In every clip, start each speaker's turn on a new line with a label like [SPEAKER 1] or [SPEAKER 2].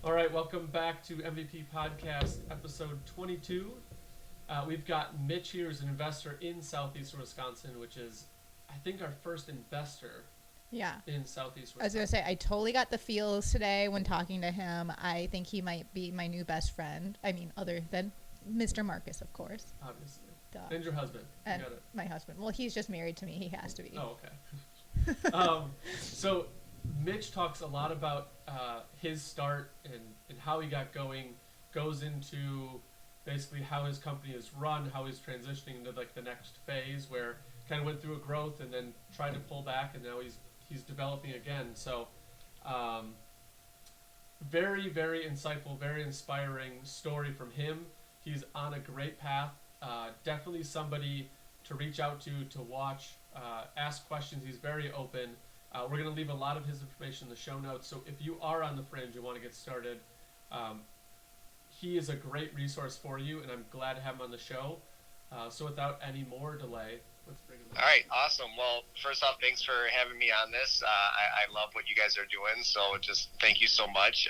[SPEAKER 1] All right, welcome back to MVP Podcast, episode 22. We've got Mitch here, who's an investor in southeastern Wisconsin, which is, I think, our first investor
[SPEAKER 2] Yeah.
[SPEAKER 1] in southeast
[SPEAKER 2] I was going to
[SPEAKER 1] Wisconsin.
[SPEAKER 2] say, I totally got the feels today when talking to him. I think he might be my new best friend. I mean, other than Mr. Marcus, of course.
[SPEAKER 1] Obviously.
[SPEAKER 2] Duh.
[SPEAKER 1] And your husband. You
[SPEAKER 2] And
[SPEAKER 1] got it.
[SPEAKER 2] my husband. Well, he's just married to me. He has to be.
[SPEAKER 1] Oh, okay. So Mitch talks a lot about his start and how he got going, goes into basically how his company is run, how he's transitioning into like the next phase where kind of went through a growth and then tried to pull back and now he's developing again. So very, very insightful, very inspiring story from him. He's on a great path. Definitely somebody to reach out to watch, ask questions. He's very open. We're going to leave a lot of his information in the show notes. So if you are on the fringe and want to get started, he is a great resource for you, and I'm glad to have him on the show. So without any more delay, let's bring him in.
[SPEAKER 3] All right, awesome. Well, first off, thanks for having me on this. I love what you guys are doing, so just thank you so much.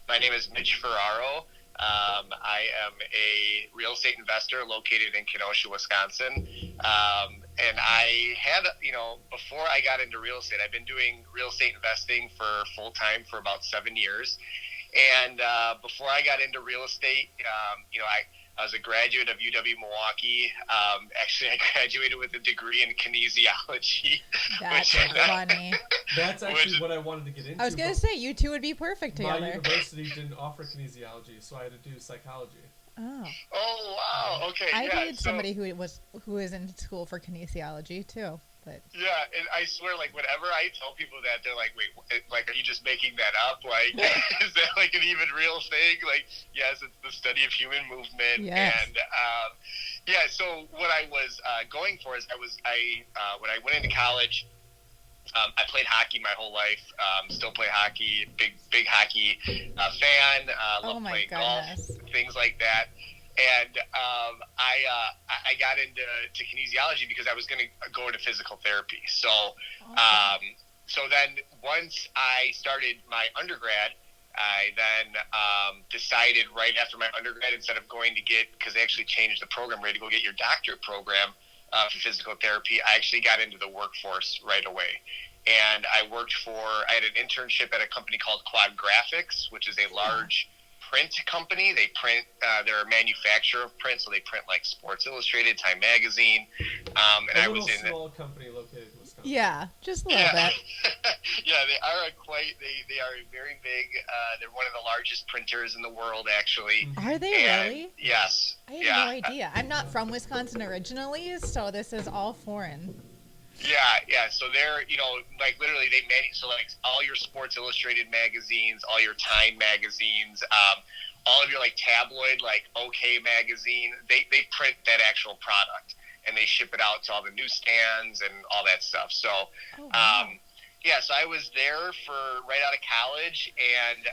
[SPEAKER 3] My name is Mitch Ferraro. I am a real estate investor located in Kenosha, Wisconsin. And I had, before I got into real estate, I've been doing real estate investing for full time for about 7 years. And before I got into real estate, I was a graduate of UW Milwaukee. Actually, I graduated with a degree in kinesiology.
[SPEAKER 2] That's funny.
[SPEAKER 1] That's actually what I wanted to get into.
[SPEAKER 2] I was going to say, you two would be perfect
[SPEAKER 1] My
[SPEAKER 2] together.
[SPEAKER 1] university didn't offer kinesiology, so I had to do psychology.
[SPEAKER 2] Oh.
[SPEAKER 3] Oh, wow. Okay.
[SPEAKER 2] I
[SPEAKER 3] yeah,
[SPEAKER 2] dated somebody who is in school for kinesiology, too. But
[SPEAKER 3] Yeah, and I swear, like, whenever I tell people that, they're like, wait, like, are you just making that up? Like, is that, like, an even real thing? Like, yes, it's the study of human movement.
[SPEAKER 2] Yes.
[SPEAKER 3] And, so what I was going for is when I went into college, I played hockey my whole life, still play hockey, big hockey fan,
[SPEAKER 2] Oh
[SPEAKER 3] love
[SPEAKER 2] my
[SPEAKER 3] playing
[SPEAKER 2] goodness.
[SPEAKER 3] golf, things like that. And I got into kinesiology because I was going to go into physical therapy. So, so then once I started my undergrad, I then decided right after my undergrad, instead of going to because they actually changed the program, ready to go get your doctorate program for physical therapy, I actually got into the workforce right away. And I had an internship at a company called Quad Graphics, which is a large print company. They print, they're a manufacturer of print, so they print like Sports Illustrated, Time Magazine. And
[SPEAKER 1] A
[SPEAKER 3] I
[SPEAKER 1] little
[SPEAKER 3] was in
[SPEAKER 1] small company located in Wisconsin.
[SPEAKER 2] yeah, just a little bit.
[SPEAKER 3] Yeah, they are they are very big. They're one of the largest printers in the world, actually.
[SPEAKER 2] Are they
[SPEAKER 3] And
[SPEAKER 2] really?
[SPEAKER 3] Yes.
[SPEAKER 2] I had no idea. I'm not from Wisconsin originally, so this is all foreign.
[SPEAKER 3] Yeah. So they're, like literally so like all your Sports Illustrated magazines, all your Time magazines, all of your like tabloid, like OK magazine, they print that actual product and they ship it out to all the newsstands and all that stuff. So,
[SPEAKER 2] wow.
[SPEAKER 3] so I was there for right out of college, and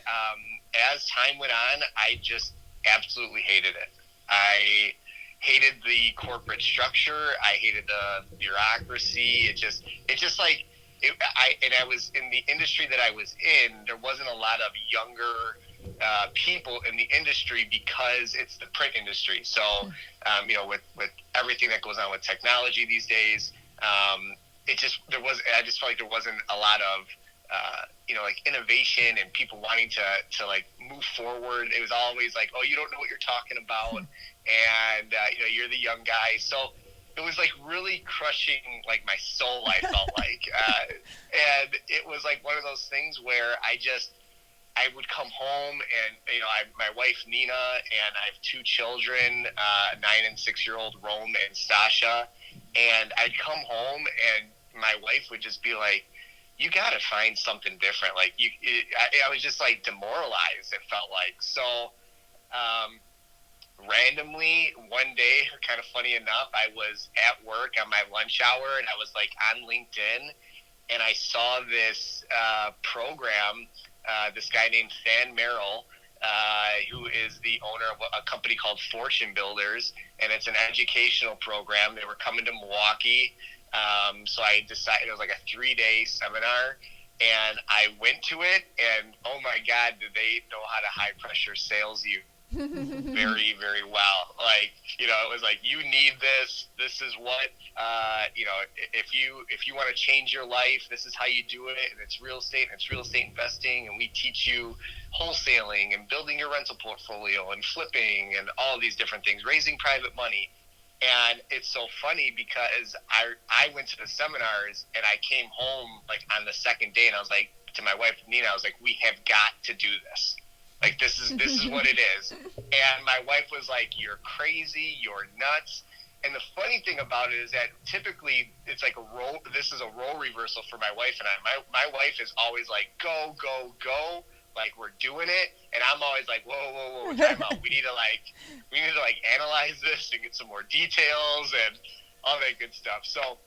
[SPEAKER 3] as time went on, I just absolutely hated it. I hated the corporate structure. I hated the bureaucracy. I was in the industry that I was in. There wasn't a lot of younger people in the industry because it's the print industry. So, with everything that goes on with technology these days, I just felt like there wasn't a lot of like innovation and people wanting to like move forward. It was always like, oh, you don't know what you're talking about, and you're the young guy. So it was like really crushing like my soul. I felt like, and it was like one of those things where I would come home and my wife Nina and I have two children, 9 and 6-year-old Rome and Sasha, and I'd come home and my wife would just be like, you got to find something different. Like I was just like demoralized. It felt like so. Randomly one day, kind of funny enough, I was at work on my lunch hour and I was like on LinkedIn and I saw this program. This guy named Than Merrill, who is the owner of a company called Fortune Builders, and it's an educational program. They were coming to Milwaukee. So I decided it was like a 3-day seminar, And I went to it, and oh my God, did they know how to high pressure sales you very, very well. Like, you know, it was like, you need this. This is what, you know, if you want to change your life, this is how you do it. And it's real estate, and it's real estate investing. And we teach you wholesaling and building your rental portfolio and flipping and all these different things, raising private money. And it's so funny because I went to the seminars, and I came home like on the second day, and I was like to my wife Nina, I was like, we have got to do this. Like, this is what it is. And my wife was like, you're crazy, you're nuts. And the funny thing about it is that typically it's like a role. This is a role reversal for my wife and I. My wife is always like, go, go, go. Like, we're doing it. And I'm always like, whoa, time out. We need to analyze this and get some more details and all that good stuff. So,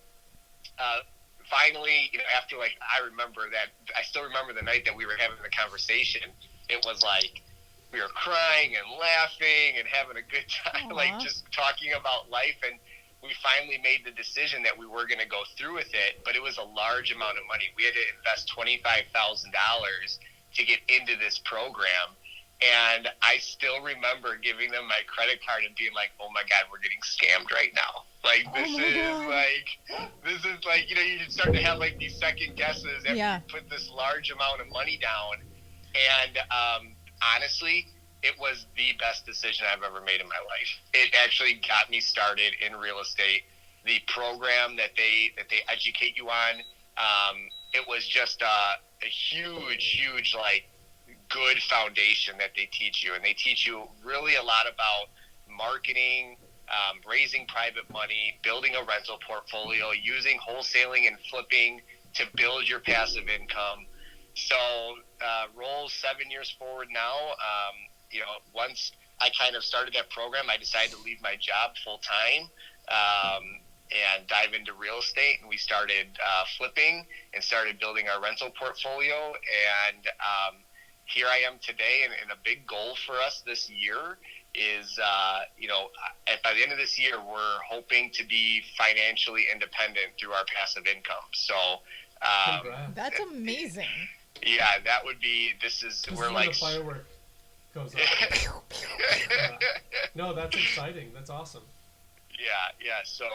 [SPEAKER 3] finally, you know, after, like, I still remember the night that we were having the conversation. It was like we were crying and laughing and having a good time, like just talking about life. And we finally made the decision that we were going to go through with it, but it was a large amount of money. We had to invest $25,000 to get into this program. And I still remember giving them my credit card and being like, oh my God, we're getting scammed right now. Like, this is like, you know, you start to have like these second guesses after you put this large amount of money down. And honestly, it was the best decision I've ever made in my life. It actually got me started in real estate. The program that they educate you on, it was just a huge, like, good foundation that they teach you. And they teach you really a lot about marketing, raising private money, building a rental portfolio, using wholesaling and flipping to build your passive income. So roll 7 years forward now, you know, once I kind of started that program, I decided to leave my job full time and dive into real estate. And we started flipping and started building our rental portfolio. And here I am today. And a big goal for us this year is, you know, by the end of this year, we're hoping to be financially independent through our passive income. So
[SPEAKER 2] that's amazing.
[SPEAKER 3] Yeah, that would be. We're like
[SPEAKER 1] the firework goes off. No, that's exciting. That's awesome.
[SPEAKER 3] Yeah. So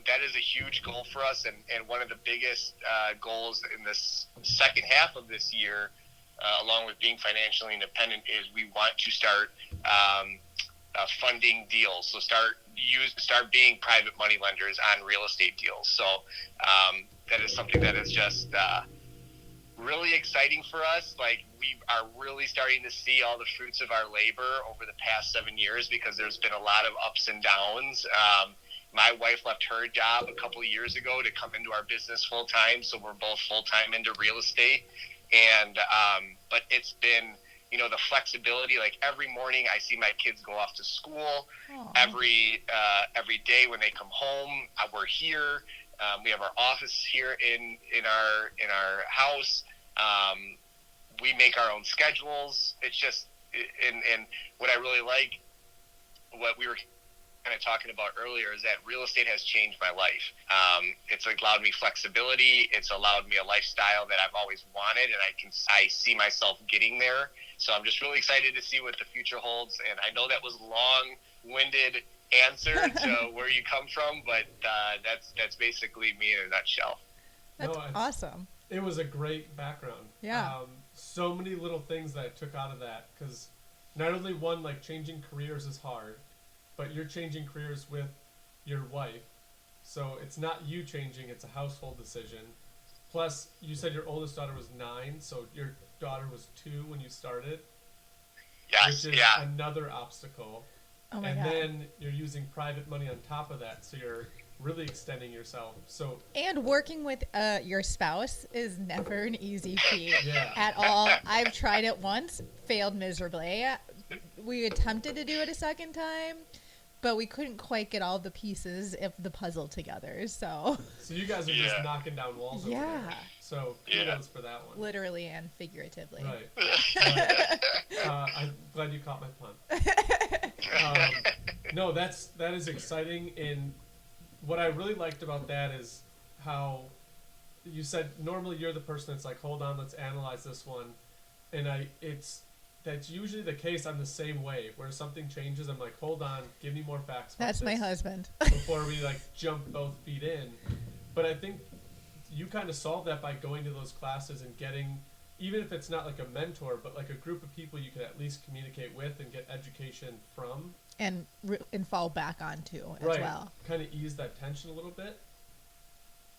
[SPEAKER 3] that is a huge goal for us, and one of the biggest goals in this second half of this year, along with being financially independent, is we want to start funding deals. So start being private money lenders on real estate deals. So that is something that is just really exciting for us. Like, we are really starting to see all the fruits of our labor over the past 7 years, because there's been a lot of ups and downs. My wife left her job a couple of years ago to come into our business full time, so we're both full time into real estate. And but it's been, you know, the flexibility. Like, every morning I see my kids go off to school. Every day when they come home, we're here. We have our office here in our house. We make our own schedules. It's just, and what I really like, what we were kind of talking about earlier, is that real estate has changed my life. It's allowed me flexibility. It's allowed me a lifestyle that I've always wanted, and I see myself getting there. So I'm just really excited to see what the future holds. And I know that was long-winded answer to where you come from, but that's basically me in a nutshell.
[SPEAKER 2] That's awesome.
[SPEAKER 1] It was a great background.
[SPEAKER 2] Yeah.
[SPEAKER 1] So many little things that I took out of that, because not only one, like, changing careers is hard, but you're changing careers with your wife. So it's not you changing, it's a household decision. Plus, you said your oldest daughter was 9, so your daughter was 2 when you started.
[SPEAKER 3] Yes,
[SPEAKER 1] which is another obstacle.
[SPEAKER 2] Oh my
[SPEAKER 1] and
[SPEAKER 2] God.
[SPEAKER 1] then you're using private money on top of that, so you're really extending yourself. So,
[SPEAKER 2] and working with your spouse is never an easy feat
[SPEAKER 1] yeah.
[SPEAKER 2] at all. I've tried it once, failed miserably. We attempted to do it a second time, but we couldn't quite get all the pieces of the puzzle together. So
[SPEAKER 1] you guys are just knocking down walls over there. So kudos for that one.
[SPEAKER 2] Literally and figuratively.
[SPEAKER 1] Right. I'm glad you caught my pun. No, that is exciting, and what I really liked about that is how you said normally you're the person that's like, hold on, let's analyze this one, and that's usually the case. I'm the same way. Where something changes, I'm like, hold on, give me more facts.
[SPEAKER 2] That's my husband.
[SPEAKER 1] Before we like jump both feet in. But I think you kind of solve that by going to those classes and getting, even if it's not like a mentor, but like a group of people you can at least communicate with and get education from.
[SPEAKER 2] And fall back onto as
[SPEAKER 1] right.
[SPEAKER 2] well.
[SPEAKER 1] Kind of ease that tension a little bit.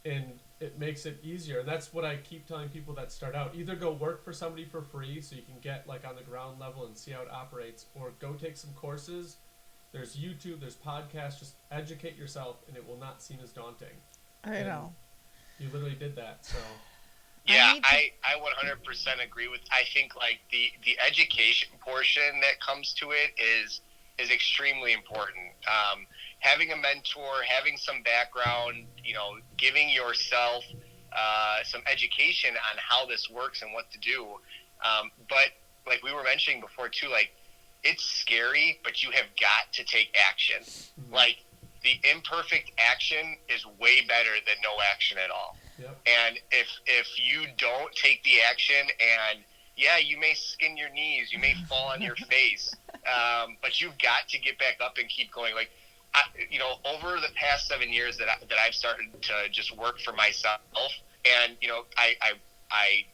[SPEAKER 1] And it makes it easier. And that's what I keep telling people that start out. Either go work for somebody for free so you can get like on the ground level and see how it operates, or go take some courses. There's YouTube, there's podcasts, just educate yourself and it will not seem as daunting.
[SPEAKER 2] I know.
[SPEAKER 1] You literally did that, so.
[SPEAKER 3] Yeah, I 100% agree with, I think like the education portion that comes to it is extremely important. Having a mentor, having some background, giving yourself some education on how this works and what to do. But like we were mentioning before too, like it's scary, but you have got to take action. Mm-hmm. Like the imperfect action is way better than no action at all. Yep. And if you don't take the action, and yeah, you may skin your knees, you may fall on your face, but you've got to get back up and keep going. Like, over the past 7 years that I've started to just work for myself, and I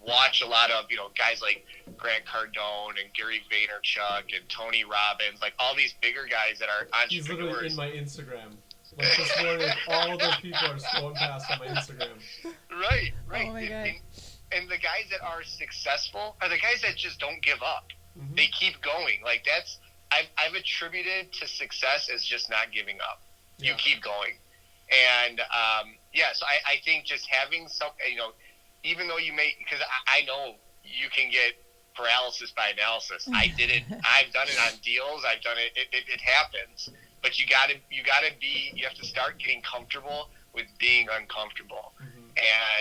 [SPEAKER 3] watch a lot of guys like Grant Cardone and Gary Vaynerchuk and Tony Robbins, like all these bigger guys that are entrepreneurs.
[SPEAKER 1] He's literally in my Instagram. Like this morning, all those people are scrolling past on my Instagram.
[SPEAKER 3] Right.
[SPEAKER 2] Oh my God.
[SPEAKER 3] And the guys that are successful are the guys that just don't give up. Mm-hmm. They keep going. Like that's I've attributed to success as just not giving up. Yeah. You keep going. And so I think just having some, even though you may, because I know you can get paralysis by analysis. I did it. I've done it on deals. I've done it. It happens. But you have to start getting comfortable with being uncomfortable. Mm-hmm.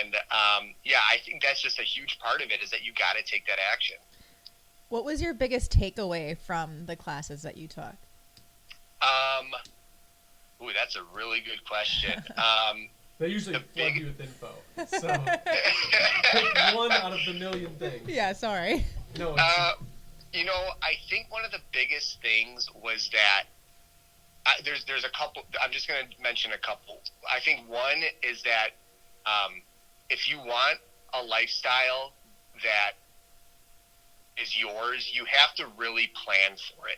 [SPEAKER 3] And I think that's just a huge part of it, is that you got to take that action.
[SPEAKER 2] What was your biggest takeaway from the classes that you took?
[SPEAKER 3] That's a really good question.
[SPEAKER 1] They usually flood you with info. So pick one out of the million things.
[SPEAKER 2] Yeah, sorry.
[SPEAKER 1] No.
[SPEAKER 3] I think one of the biggest things was that there's a couple. I'm just going to mention a couple. I think one is that if you want a lifestyle that is yours, you have to really plan for it.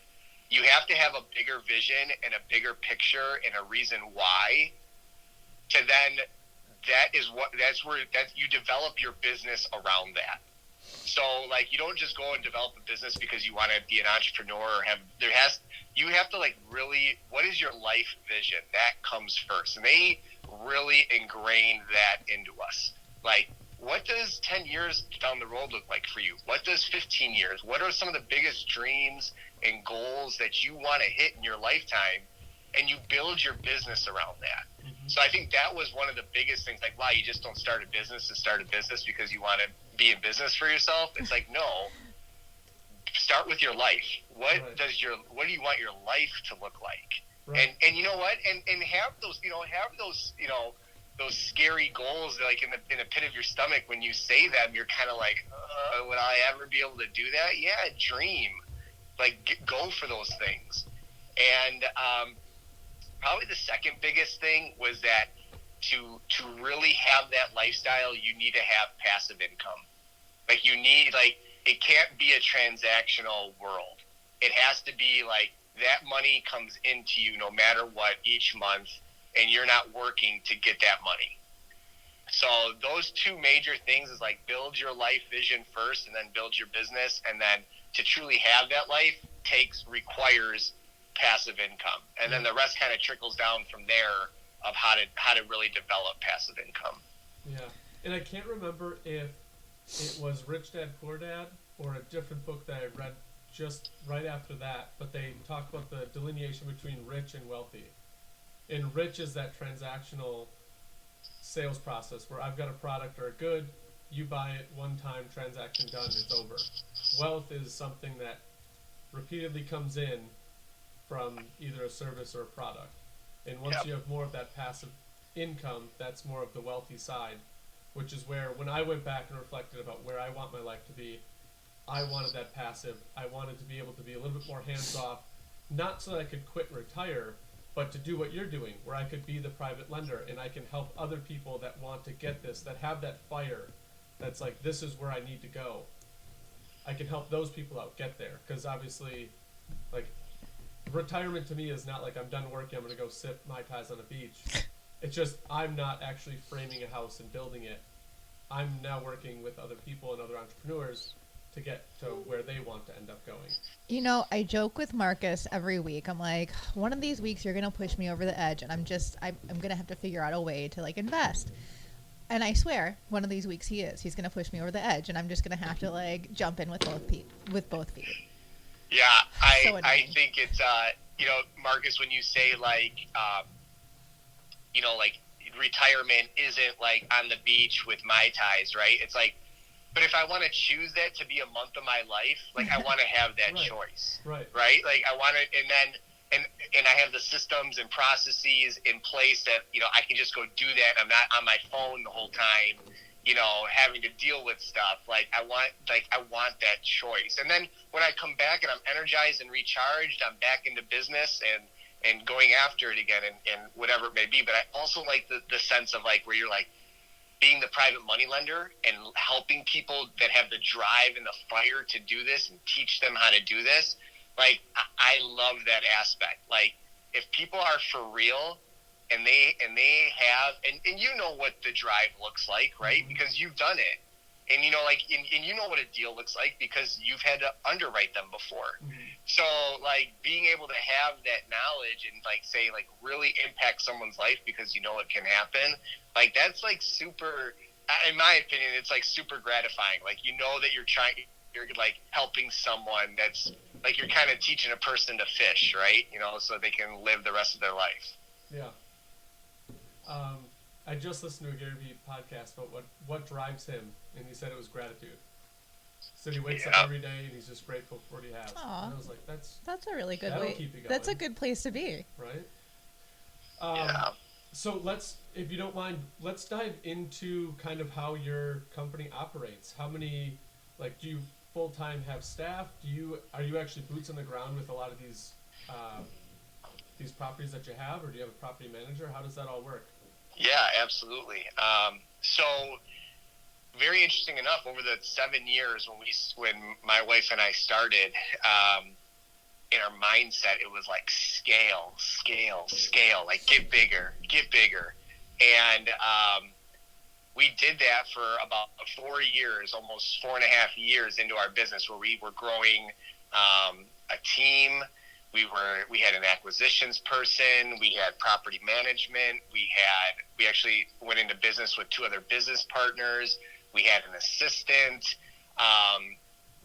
[SPEAKER 3] You have to have a bigger vision and a bigger picture and a reason why. To then, that's where you develop your business around that. So like you don't just go and develop a business because you want to be an entrepreneur or you have to like really, what is your life vision? That comes first. And they really ingrained that into us. Like, what does 10 years down the road look like for you? What does 15 years? What are some of the biggest dreams and goals that you want to hit in your lifetime? And you build your business around that. Mm-hmm. So I think that was one of the biggest things. Like, wow, you just don't start a business to start a business because you want to be in business for yourself. It's like, no, start with your life. What do you want your life to look like? Right. And you know what? And have those those scary goals like in the pit of your stomach. When you say them, you're kind of like, would I ever be able to do that? Yeah, dream. Like, go for those things. And probably the second biggest thing was that to really have that lifestyle, you need to have passive income. Like it can't be a transactional world. It has to be like that money comes into you no matter what each month, and you're not working to get that money. So those two major things is like build your life vision first and then build your business. And then to truly have that life requires passive income. And then the rest kind of trickles down from there of how to really develop passive income.
[SPEAKER 1] Yeah. And I can't remember if it was Rich Dad Poor Dad or a different book that I read just right after that, but they talk about the delineation between rich and wealthy. And rich is that transactional sales process where I've got a product or a good, you buy it one time, transaction done, it's over. Wealth is something that repeatedly comes in from either a service or a product. And once you have more of that passive income, that's more of the wealthy side. which is where when I went back and reflected about where I want my life to be, I wanted that passive. I wanted to be able to be a little bit more hands-off, not so that I could quit and retire, but to do what you're doing, where I could be the private lender and I can help other people that want to get this, that have that fire, that's like, this is where I need to go. I can help those people out get there, because obviously, like, retirement to me is not like I'm done working, I'm going to go sip Mai Tais on a beach. It's just I'm not actually framing a house and building it. I'm now working with other people and other entrepreneurs to get to where they want to end up going.
[SPEAKER 2] You know, I joke with Marcus every week. I'm like, one of these weeks you're going to push me over the edge, and I'm going to have to figure out a way to, like, invest. And I swear, one of these weeks he is. He's going to push me over the edge, and I'm just going to have to, like, jump in with both feet.
[SPEAKER 3] Yeah,
[SPEAKER 2] So
[SPEAKER 3] I think it's, you know, Marcus, when you say, like, you know, like, retirement isn't, like, on the beach with Mai Tais, right? It's like, but if I want to choose that to be a month of my life, like, I want to have that
[SPEAKER 1] Right.
[SPEAKER 3] choice.
[SPEAKER 1] Right.
[SPEAKER 3] Right? Like, I want to, and then, and I have the systems and processes in place that, you know, I can just go do that. I'm not on my phone the whole time, you know, having to deal with stuff. Like, I want that choice. And then when I come back and I'm energized and recharged, I'm back into business and going after it again and whatever it may be. But I also like the sense of, like, where you're, like, being the private money lender and helping people that have the drive and the fire to do this and teach them how to do this. Like, I love that aspect. Like, if people are for real and they have, and you know what the drive looks like, right?
[SPEAKER 1] Mm-hmm.
[SPEAKER 3] Because you've done it. And, you know, like, and you know what a deal looks like because you've had to underwrite them before.
[SPEAKER 1] Mm-hmm.
[SPEAKER 3] So, like, being able to have that knowledge and, like, say, like, really impact someone's life because you know it can happen, like, that's, like, super, in my opinion, it's, like, super gratifying. Like, you know that you're like, helping someone that's, like, you're kind of teaching a person to fish, right? You know, so they can live the rest of their life.
[SPEAKER 1] Yeah. I just listened to a Gary Vee podcast about what drives him, and he said it was gratitude. So he wakes up every day and he's just grateful for what he has.
[SPEAKER 2] Aw.
[SPEAKER 1] And I was like,
[SPEAKER 2] That's a really good
[SPEAKER 1] that'll
[SPEAKER 2] way.
[SPEAKER 1] keep you
[SPEAKER 2] That's a
[SPEAKER 1] going.
[SPEAKER 2] good place to be.
[SPEAKER 1] right?
[SPEAKER 3] Yeah.
[SPEAKER 1] So let's, if you don't mind, let's dive into kind of how your company operates. How many, like, do you full-time have staff? Are you actually boots on the ground with a lot of these properties that you have, or do you have a property manager? How does that all work?
[SPEAKER 3] Yeah, absolutely. So very interesting enough, over the 7 years when my wife and I started, in our mindset, it was like scale, like get bigger. And we did that for about 4 years, almost 4.5 years into our business, where we were growing a team. We had an acquisitions person. We had property management. We actually went into business with 2 other business partners. We had an assistant.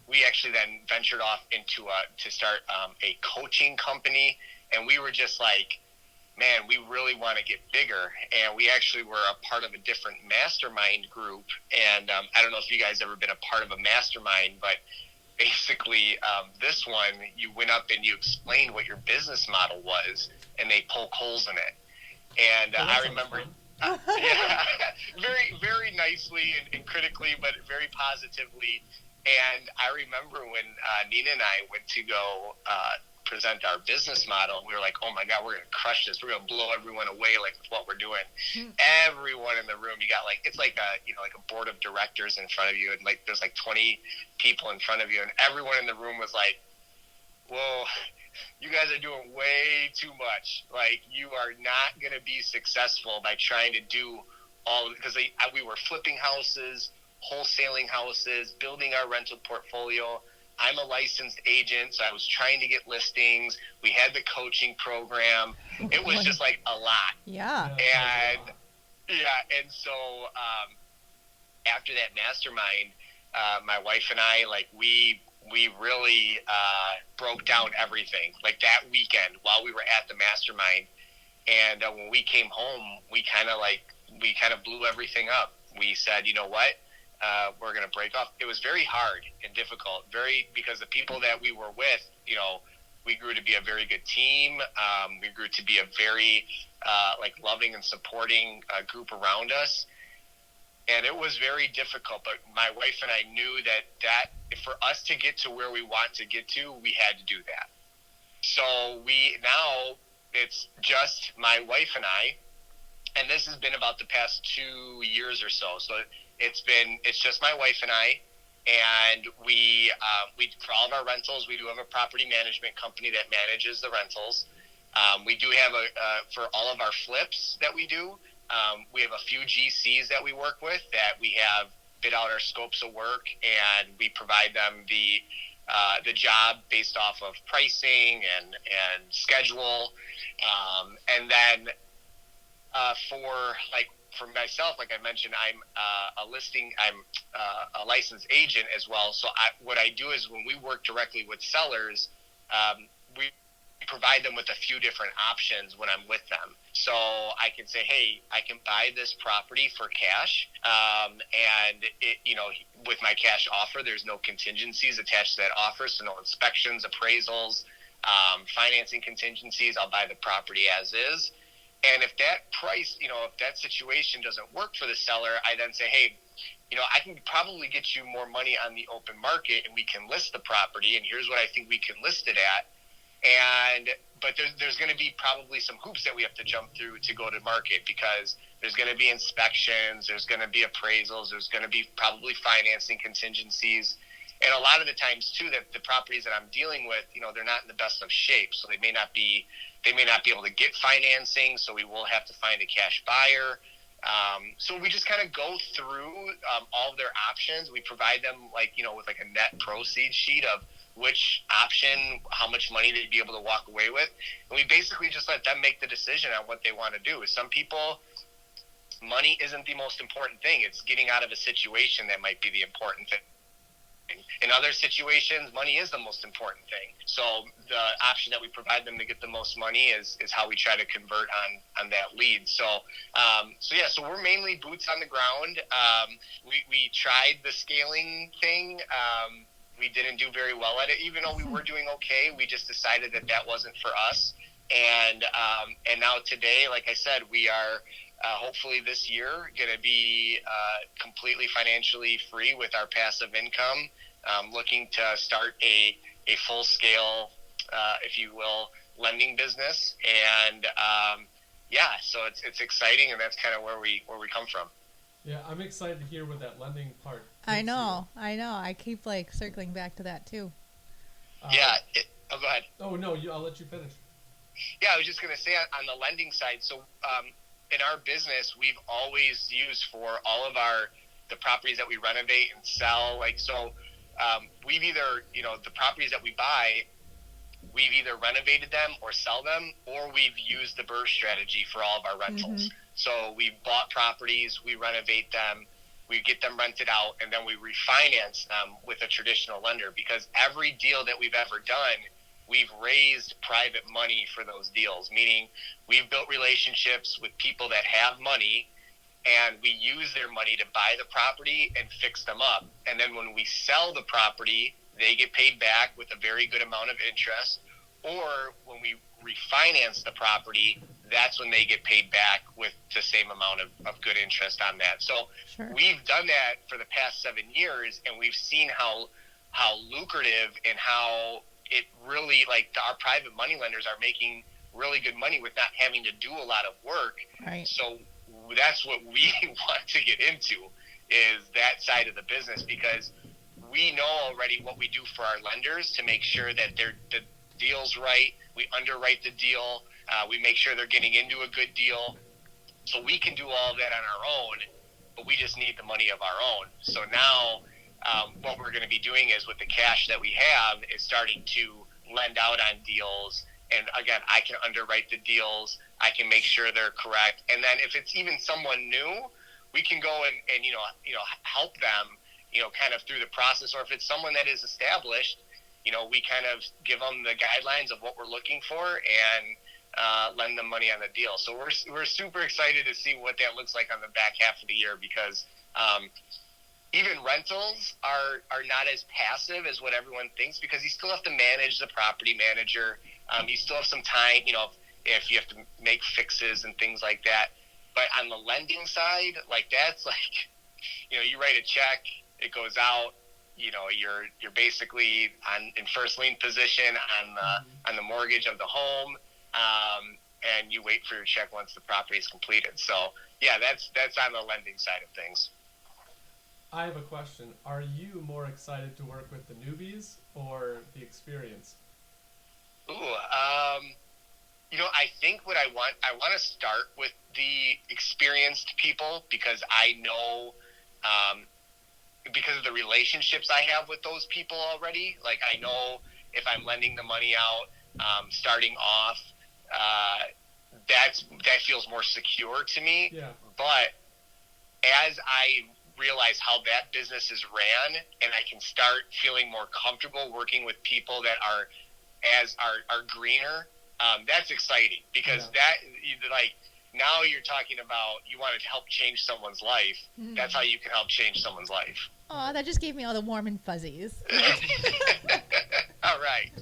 [SPEAKER 3] We actually then ventured off to start a coaching company. And we were just like, man, we really want to get bigger. And we actually were a part of a different mastermind group. And I don't know if you guys ever been a part of a mastermind, but basically, this one, you went up and you explained what your business model was, and they poke holes in it. And I remember, yeah, very, very nicely and critically, but very positively. And I remember when Nina and I went to go present our business model, we were like, oh my God, we're going to crush this. We're going to blow everyone away, like, with what we're doing. Everyone in the room, you got, like, it's like a board of directors in front of you, and, like, there's like 20 people in front of you, and everyone in the room was like, whoa, you guys are doing way too much. Like, you are not going to be successful by trying to do all of it, because we were flipping houses, wholesaling houses, building our rental portfolio. I'm a licensed agent, so I was trying to get listings. We had the coaching program. It was just like a lot.
[SPEAKER 2] Yeah.
[SPEAKER 3] And so after that mastermind, my wife and I, like, we really broke down everything, like, that weekend while we were at the mastermind. And when we came home, we kind of blew everything up. We said, you know what? We're going to break off. It was very hard and difficult, because the people that we were with, you know, we grew to be a very good team. We grew to be a very, like, loving and supporting group around us. And it was very difficult, but my wife and I knew that for us to get to where we want to get to, we had to do that. So now it's just my wife and I, and this has been about the past 2 years or so. So it's just my wife and I, and we for all of our rentals, we do have a property management company that manages the rentals. We do have for all of our flips that we do, we have a few GCs that we work with that we have bid out our scopes of work, and we provide them the job based off of pricing and schedule. And then for myself, like I mentioned, I'm a licensed agent as well. So what I do is when we work directly with sellers, we provide them with a few different options when I'm with them. So I can say, hey, I can buy this property for cash, and with my cash offer, there's no contingencies attached to that offer, so no inspections, appraisals, financing contingencies. I'll buy the property as is. And if that price, if that situation doesn't work for the seller, I then say, hey, I can probably get you more money on the open market, and we can list the property, and here's what I think we can list it at. But there's going to be probably some hoops that we have to jump through to go to market, because there's going to be inspections, there's going to be appraisals, there's going to be probably financing contingencies. And a lot of the times too, that the properties that I'm dealing with, they're not in the best of shape, so they may not be able to get financing, so we will have to find a cash buyer. So we just kind of go through all of their options. We provide them with like a net proceeds sheet of which option, how much money they'd be able to walk away with. And we basically just let them make the decision on what they want to do. With some people, money isn't the most important thing. It's getting out of a situation that might be the important thing. In other situations, money is the most important thing. So the option that we provide them to get the most money is how we try to convert on that lead. So we're mainly boots on the ground. We tried the scaling thing. We didn't do very well at it, even though we were doing okay. We just decided that wasn't for us. And now today, like I said, we are hopefully this year going to be completely financially free with our passive income, looking to start a full-scale, if you will, lending business. And so it's exciting, and that's kind of where we come from.
[SPEAKER 1] Yeah, I'm excited to hear what that lending part.
[SPEAKER 2] I know. I keep circling back to that too.
[SPEAKER 3] Go ahead.
[SPEAKER 1] Oh no, I'll let you finish.
[SPEAKER 3] Yeah, I was just going to say on the lending side. So in our business, we've always used for all of the properties that we renovate and sell. We've either the properties that we buy, we've either renovated them or sell them, or we've used the BRRRR strategy for all of our rentals. Mm-hmm. So we've bought properties, we renovate them, we get them rented out, and then we refinance them with a traditional lender, because every deal that we've ever done, we've raised private money for those deals, meaning we've built relationships with people that have money, and we use their money to buy the property and fix them up. And then when we sell the property, they get paid back with a very good amount of interest. Or when we refinance the property, that's when they get paid back with the same amount of good interest on that. So sure. We've done that for the past 7 years, and we've seen how lucrative and how it really, our private money lenders are making really good money with not having to do a lot of work.
[SPEAKER 2] Right. So
[SPEAKER 3] that's what we want to get into, is that side of the business, because we know already what we do for our lenders to make sure that the deal's right. We underwrite the deal. We make sure they're getting into a good deal. So we can do all of that on our own, but we just need the money of our own. So now what we're going to be doing is, with the cash that we have, is starting to lend out on deals. And again, I can underwrite the deals. I can make sure they're correct. And then if it's even someone new, we can go and help them, kind of through the process. Or if it's someone that is established, we kind of give them the guidelines of what we're looking for and lend them money on the deal. So we're super excited to see what that looks like on the back half of the year, because even rentals are not as passive as what everyone thinks, because you still have to manage the property manager. You still have some time, if you have to make fixes and things like that. But on the lending side, that's you write a check, it goes out. You're basically in first lien position on the mortgage of the home, and you wait for your check once the property is completed. So yeah, that's on the lending side of things.
[SPEAKER 1] I have a question. Are you more excited to work with the newbies or the experienced?
[SPEAKER 3] Ooh, I think what I want to start with the experienced people, because I know, because of the relationships I have with those people already. Like, I know if I'm lending the money out, starting off, that feels more secure to me.
[SPEAKER 1] Yeah.
[SPEAKER 3] But as I realize how that business is ran, and I can start feeling more comfortable working with people that are greener, that's exciting, because now you're talking about, you want to help change someone's life. That's how you can help change someone's life.
[SPEAKER 2] Oh, that just gave me all the warm and fuzzies.
[SPEAKER 3] All right.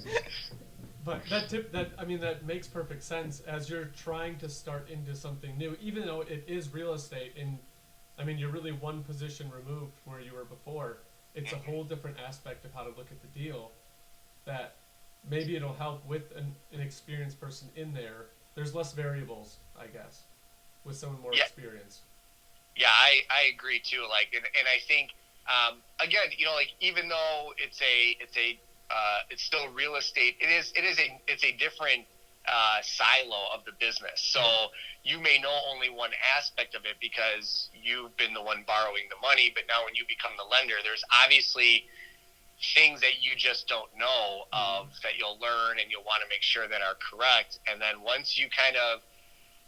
[SPEAKER 1] But that makes perfect sense as you're trying to start into something new, even though it is real estate. And you're really one position removed from where you were before. It's a whole different aspect of how to look at the deal that maybe it'll help with an experienced person in there. There's less variables, I guess, with someone more experienced. Yeah,
[SPEAKER 3] I agree too. And I think, again, even though it's still real estate, it's a different silo of the business. So you may know only one aspect of it because you've been the one borrowing the money, but now when you become the lender, there's obviously things that you just don't know of that you'll learn and you'll want to make sure that are correct. And then once you kind of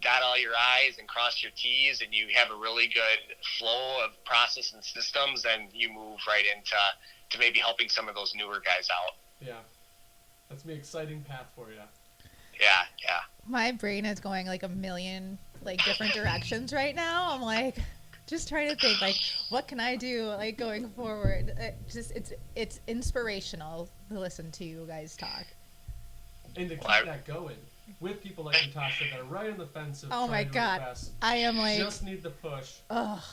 [SPEAKER 3] dot all your I's and cross your T's and you have a really good flow of process and systems, then you move right into maybe helping some of those newer guys out.
[SPEAKER 1] Yeah. That's an exciting path for you.
[SPEAKER 3] Yeah.
[SPEAKER 2] My brain is going like a million different directions right now. I'm like just trying to think what can I do going forward. It's inspirational to listen to you guys talk.
[SPEAKER 1] And to keep that going with people like Natasha that are right on the fence of
[SPEAKER 2] my God.
[SPEAKER 1] Invest,
[SPEAKER 2] I am
[SPEAKER 1] just need the push.
[SPEAKER 2] Ugh.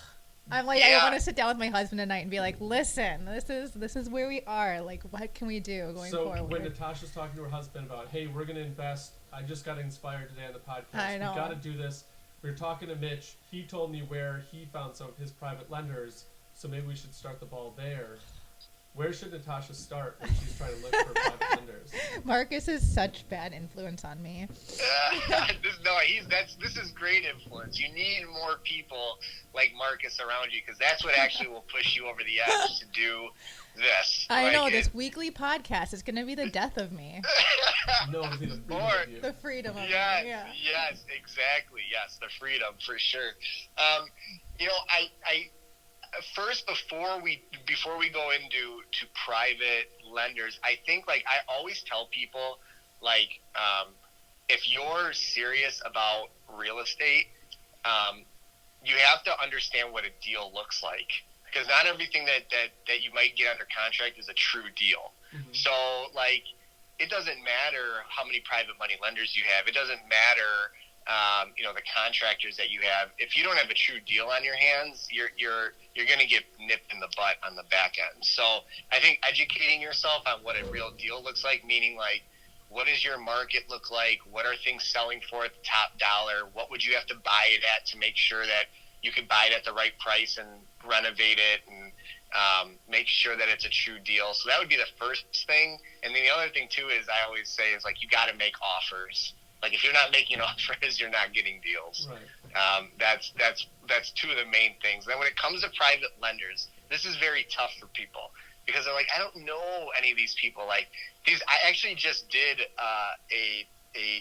[SPEAKER 2] I'm I want to sit down with my husband tonight and be like, listen, this is where we are. What can we do going forward? So
[SPEAKER 1] when Natasha's talking to her husband about, hey, we're going to invest, I just got inspired today on the podcast.
[SPEAKER 2] I know.
[SPEAKER 1] We got to do this. We were talking to Mitch. He told me where he found some of his private lenders, so maybe we should start the ball there. Where should Natasha start when she's trying to look for private lenders?
[SPEAKER 2] Marcus is such bad influence on me.
[SPEAKER 3] This is great influence. You need more people like Marcus around you, because that's what actually will push you over the edge to do this.
[SPEAKER 2] I know, this weekly podcast is going to be the death of me.
[SPEAKER 1] No, it'll be the freedom of you.
[SPEAKER 2] The freedom of me, yeah.
[SPEAKER 3] Yes, exactly. Yes, the freedom, for sure. First, before we go into private lenders, I think I always tell people, if you're serious about real estate, you have to understand what a deal looks like, because not everything that you might get under contract is a true deal. Mm-hmm. So it doesn't matter how many private money lenders you have. It doesn't matter the contractors that you have. If you don't have a true deal on your hands, you're going to get nipped in the butt on the back end. So I think educating yourself on what a real deal looks like, meaning what does your market look like? What are things selling for at the top dollar? What would you have to buy it at to make sure that you could buy it at the right price and renovate it and make sure that it's a true deal? So that would be the first thing. And then the other thing too is, I always say, is you got to make offers. If you're not making offers, you're not getting deals.
[SPEAKER 1] Right.
[SPEAKER 3] That's two of the main things. Then when it comes to private lenders, this is very tough for people, because they're I don't know any of these people. I actually just did a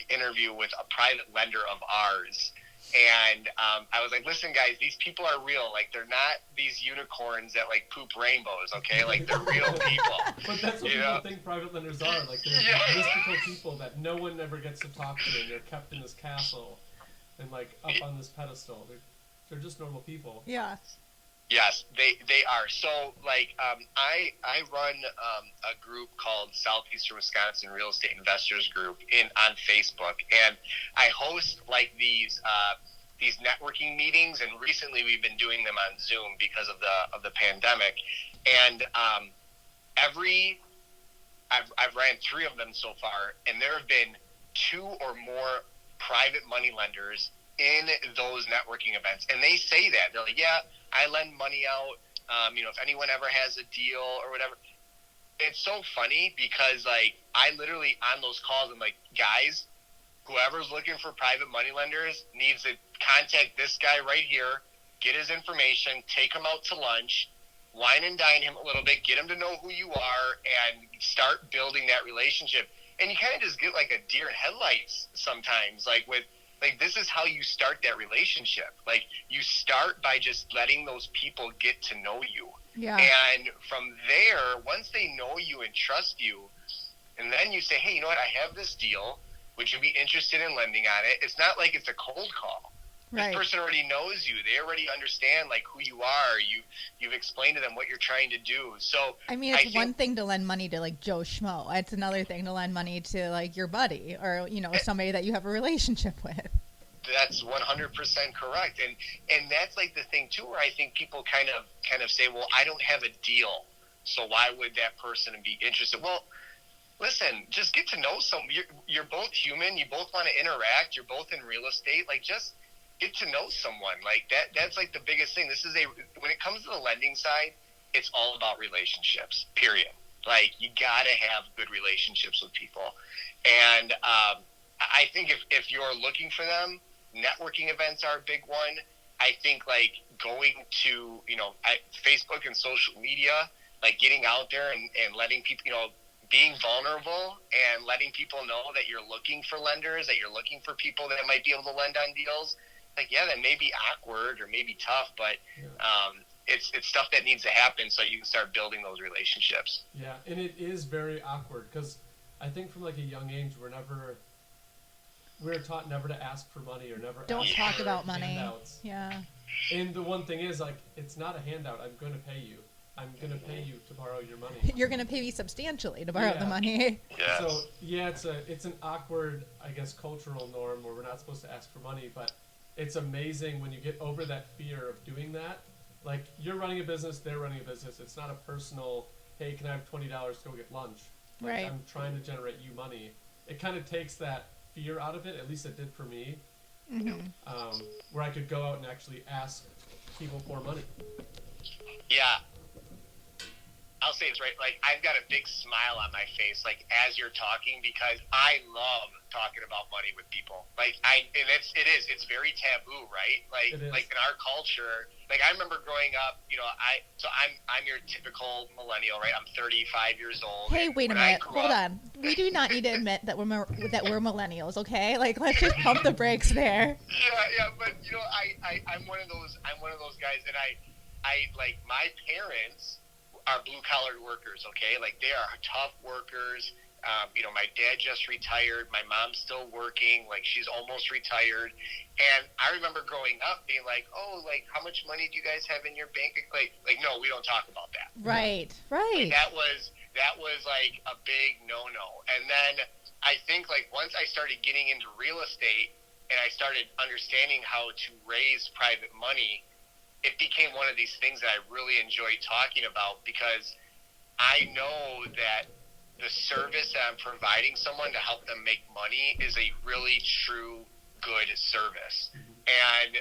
[SPEAKER 3] interview with a private lender of ours, and I was listen, guys, these people are real. They're not these unicorns that poop rainbows. Okay, they're real people.
[SPEAKER 1] But that's what people think private lenders are. They're mystical people that no one ever gets to talk to, and they're kept in this castle and up on this pedestal. They're just normal people.
[SPEAKER 2] Yeah.
[SPEAKER 3] Yes, they are. So I run a group called Southeastern Wisconsin Real Estate Investors Group on Facebook, and I host these these networking meetings, and recently we've been doing them on Zoom because of the pandemic. And I've ran 3 of them so far, and there have been 2 or more private money lenders in those networking events, and they say that they're like, yeah, I lend money out. If anyone ever has a deal or whatever. It's so funny because, like, I literally on those calls, I'm like, guys, whoever's looking for private money lenders needs to contact this guy right here, get his information, take him out to lunch, wine and dine him a little bit, get him to know who you are, and start building that relationship. And you kind of just get like a deer in headlights sometimes, like this is how you start that relationship. Like, you start by just letting those people get to know you.
[SPEAKER 2] Yeah.
[SPEAKER 3] And from there, once they know you and trust you, and then you say, hey, you know what, I have this deal. Would you be interested in lending on it? It's not like it's a cold call.
[SPEAKER 2] Right.
[SPEAKER 3] This person already knows you. They already understand, like, who you are. You've explained to them what you're trying to do. So
[SPEAKER 2] I mean, it's one thing to lend money to, like, Joe Schmo. It's another thing to lend money to, like, your buddy or, somebody that you have a relationship with.
[SPEAKER 3] That's 100% correct. And that's like the thing too, where I think people kind of say, well, I don't have a deal, so why would that person be interested? Well, listen, just get to know you're both human, you both want to interact, you're both in real estate, like, just get to know someone. Like, that's like the biggest thing. When it comes to the lending side, it's all about relationships, period. Like, you gotta have good relationships with people. And I think if you're looking for them, networking events are a big one. I think, like, going to, Facebook and social media, like, getting out there and letting people, being vulnerable and letting people know that you're looking for lenders, that you're looking for people that might be able to lend on deals. Like, yeah, that may be awkward or maybe tough, but it's stuff that needs to happen so you can start building those relationships.
[SPEAKER 1] Yeah, and it is very awkward because I think from, like, a young age, we're taught never to ask for money or never
[SPEAKER 2] don't
[SPEAKER 1] ask
[SPEAKER 2] talk
[SPEAKER 1] for
[SPEAKER 2] about money.
[SPEAKER 1] handouts.
[SPEAKER 2] Yeah.
[SPEAKER 1] And the one thing is, like, it's not a handout. I'm going to pay you. I'm going to pay you to borrow your money.
[SPEAKER 2] You're going to pay me substantially to borrow the money.
[SPEAKER 3] Yes.
[SPEAKER 1] So, yeah, it's an awkward, I guess, cultural norm where we're not supposed to ask for money, but it's amazing when you get over that fear of doing that. Like, you're running a business, they're running a business. It's not a personal, hey, can I have $20 to go get lunch? Like,
[SPEAKER 2] right.
[SPEAKER 1] I'm trying to generate you money. It kind of takes that fear out of it, at least it did for me, where I could go out and actually ask people for money.
[SPEAKER 3] Yeah. I'll say it's right. Like, I've got a big smile on my face, like, as you're talking, because I love talking about money with people. Like, it's very taboo, right? Like in our culture, like, I remember growing up, I'm your typical millennial, right? I'm 35 years old.
[SPEAKER 2] Hey, wait a minute. Hold on. We do not need to admit that we're millennials, okay? Like, let's just pump the brakes there.
[SPEAKER 3] Yeah, but I'm one of those guys, and I like, my parents are blue-collar workers, okay? Like, they are tough workers. My dad just retired. My mom's still working. Like, she's almost retired. And I remember growing up being like, oh, like, how much money do you guys have in your bank? Like, no, we don't talk about that.
[SPEAKER 2] Right.
[SPEAKER 3] Like, that was like a big no-no. And then I think, like, once I started getting into real estate and I started understanding how to raise private money, it became one of these things that I really enjoy talking about, because I know that the service that I'm providing someone to help them make money is a really true good service. And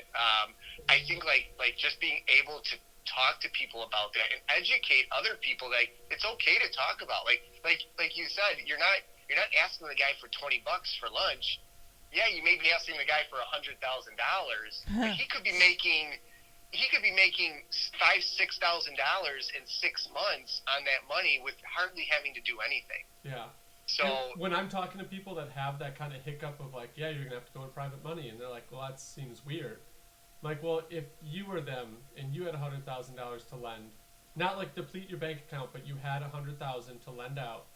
[SPEAKER 3] I think like just being able to talk to people about that and educate other people that it's okay to talk about, like you said, you're not asking the guy for $20 for lunch. Yeah, you may be asking the guy for $100,000, but he could be making $5,000-$6,000 in 6 months on that money with hardly having to do anything.
[SPEAKER 1] Yeah.
[SPEAKER 3] So
[SPEAKER 1] and when I'm talking to people that have that kind of hiccup of, like, yeah, you're gonna have to go to private money, and they're like, well, that seems weird. I'm like, well, if you were them and you had $100,000 to lend, not like deplete your bank account, but you had $100,000 to lend out,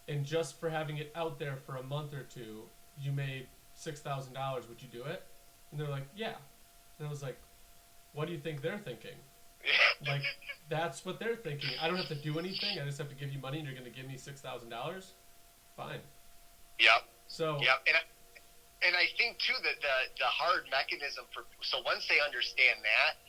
[SPEAKER 1] and just for having it out there for a month or two, you made $6,000. Would you do it? And they're like, yeah. And I was like, what do you think they're thinking? Like, that's what they're thinking. I don't have to do anything. I just have to give you money, and you're going to give me $6,000? Fine.
[SPEAKER 3] Yep.
[SPEAKER 1] So.
[SPEAKER 3] Yep. And And I think too that the hard mechanism so once they understand that,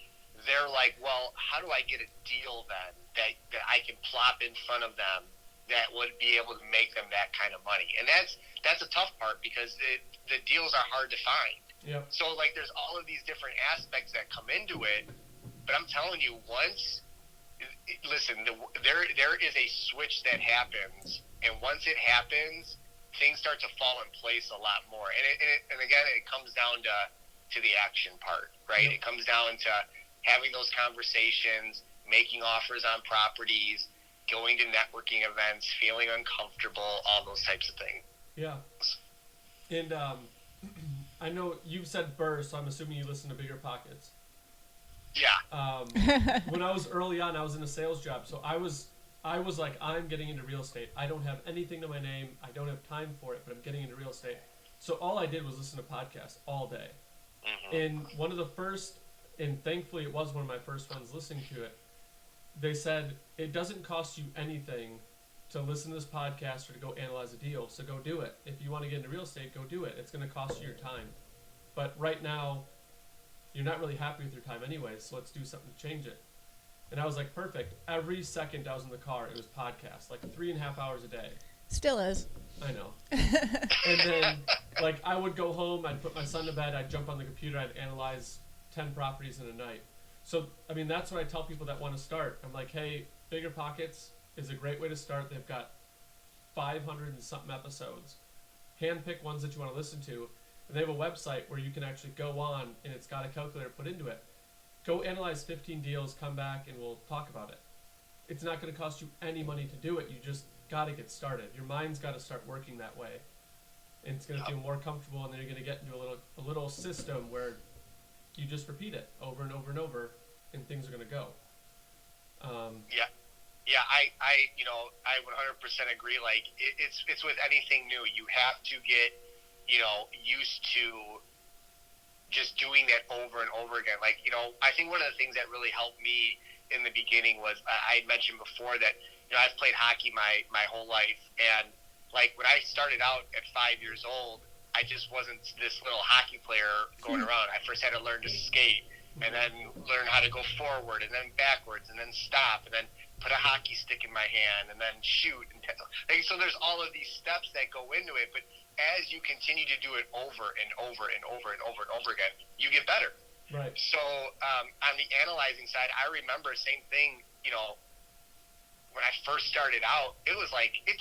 [SPEAKER 3] they're like, well, how do I get a deal then that I can plop in front of them that would be able to make them that kind of money? And that's a tough part because the deals are hard to find.
[SPEAKER 1] Yep.
[SPEAKER 3] So like there's all of these different aspects that come into it, but I'm telling you, there is a switch that happens, and once it happens, things start to fall in place a lot more. And again, it comes down to the action part, right?
[SPEAKER 1] Yep.
[SPEAKER 3] It comes down to having those conversations, making offers on properties, going to networking events, feeling uncomfortable, all those types of things.
[SPEAKER 1] Yeah. And I know you've said Burr, so I'm assuming you listen to Bigger Pockets.
[SPEAKER 3] Yeah.
[SPEAKER 1] When I was early on, I was in a sales job, so I was like, I'm getting into real estate. I don't have anything to my name. I don't have time for it, but I'm getting into real estate. So all I did was listen to podcasts all day.
[SPEAKER 3] Mm-hmm.
[SPEAKER 1] And one of the first, and thankfully it was one of my first ones listening to it, they said, it doesn't cost you anything to listen to this podcast or to go analyze a deal, so go do it. If you want to get into real estate, go do it. It's going to cost you your time. But right now, you're not really happy with your time anyway, so let's do something to change it. And I was like, perfect. Every second I was in the car, it was podcasts, like 3.5 hours a day.
[SPEAKER 2] Still is.
[SPEAKER 1] I know. And then, like, I would go home, I'd put my son to bed, I'd jump on the computer, I'd analyze 10 properties in a night. So, I mean, that's what I tell people that want to start. I'm like, hey, Bigger Pockets is a great way to start. They've got 500 and something episodes. Handpick ones that you want to listen to. And they have a website where you can actually go on, and it's got a calculator put into it. Go analyze 15 deals, come back, and we'll talk about it. It's not going to cost you any money to do it. You just got to get started. Your mind's got to start working that way. And it's going to feel more comfortable, and then you're going to get into a little system where you just repeat it over and over and over, and things are going to go.
[SPEAKER 3] Yeah, I 100% agree. Like it's with anything new, you have to get used to just doing that over and over again. Like, I think one of the things that really helped me in the beginning was I had mentioned before that, I've played hockey my whole life. And like when I started out at 5 years old, I just wasn't this little hockey player going around. I first had to learn to skate and then learn how to go forward and then backwards and then stop and then put a hockey stick in my hand and then shoot. And so there's all of these steps that go into it. But as you continue to do it over and over and over and over and over again, you get better.
[SPEAKER 1] Right.
[SPEAKER 3] So on the analyzing side, I remember same thing, when I first started out, it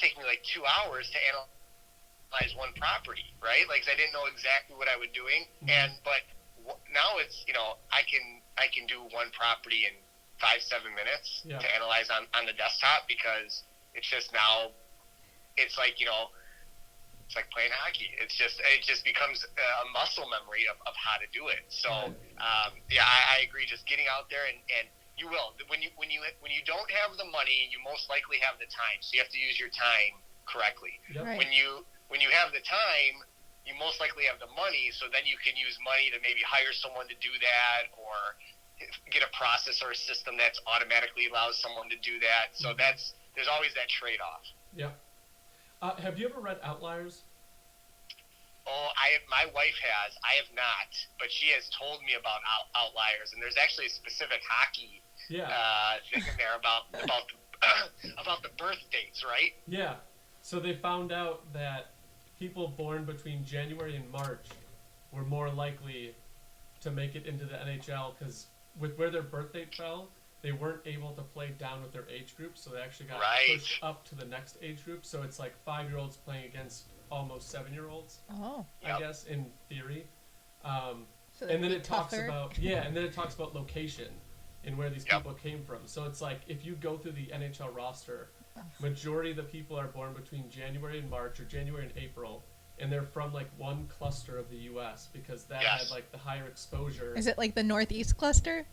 [SPEAKER 3] took me like 2 hours to analyze one property, right? Like, 'cause I didn't know exactly what I was doing.
[SPEAKER 1] Mm-hmm.
[SPEAKER 3] But now it's, I can do one property in 5-7 minutes to analyze on the desktop, because it's just now, it's like, it's like playing hockey. It just becomes a muscle memory of how to do it. So, I agree. Just getting out there and you will. When you don't have the money, you most likely have the time. So you have to use your time correctly.
[SPEAKER 1] Yep.
[SPEAKER 2] Right.
[SPEAKER 3] When you have the time, you most likely have the money. So then you can use money to maybe hire someone to do that, or get a process or a system that's automatically allows someone to do that. So there's always that trade-off.
[SPEAKER 1] Yeah. Have you ever read Outliers?
[SPEAKER 3] Oh, my wife has. I have not, but she has told me about Outliers, and there's actually a specific hockey thing in there about the birth dates, right?
[SPEAKER 1] Yeah. So they found out that people born between January and March were more likely to make it into the NHL, because with where their birth date fell, they weren't able to play down with their age group, so they actually got pushed up to the next age group. So it's like 5-year-olds playing against almost 7-year-olds.
[SPEAKER 2] Oh.
[SPEAKER 1] I guess in theory.
[SPEAKER 2] So
[SPEAKER 1] and then it talks
[SPEAKER 2] tougher.
[SPEAKER 1] about location and where these people came from. So it's like if you go through the NHL roster, majority of the people are born between January and March or January and April, and they're from like one cluster of the U.S. because that had like the higher exposure.
[SPEAKER 2] Is it like the Northeast cluster?